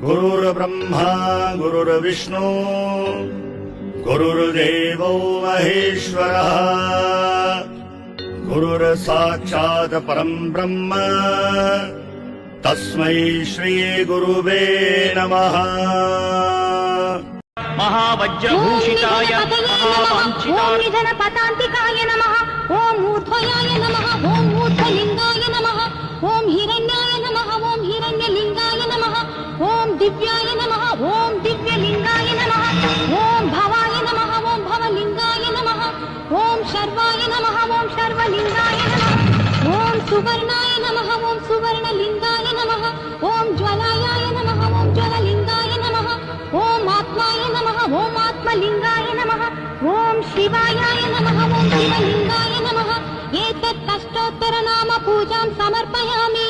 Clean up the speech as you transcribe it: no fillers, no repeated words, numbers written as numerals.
गुरुर्ब्रह्मा गुरुर्विष्णु गुरुर्देवो महेश्वरः गुरुर्साक्षात् परं ब्रह्म तस्मै श्री गुरुवे नमः। महावज्रभूषिताय महावाञ्छिताय निधनपतान्तिकाय नमः। ओम ऊर्ध्वयाय नमः। ओम ऊर्ध्वलिङ्गाय नमः। ओम हिरण्याय नमः। ओम हिरण्यलिङ्गाय नमः। ओम दिव्याय नमः। ओम दिव्यलिङ्गाय नमः। ओम भवाय नमः। ओम भवलिङ्गाय नमः। ओम शर्वाय नमः। ओम शर्वलिङ्गाय नमः। ओम सुवर्णाय नमः। ओम सुवर्णलिङ्गाय नमः। ओम ज्वलायाय नमः। ओम ज्वललिङ्गाय नमः। ओम आत्माय नमः। ओम आत्मलिङ्गाय नमः। ओम शिवायाय नमः। ओम शिवलिङ्गाय नमः। एतत् अष्टोत्तरनाम पूजां समर्पयामि।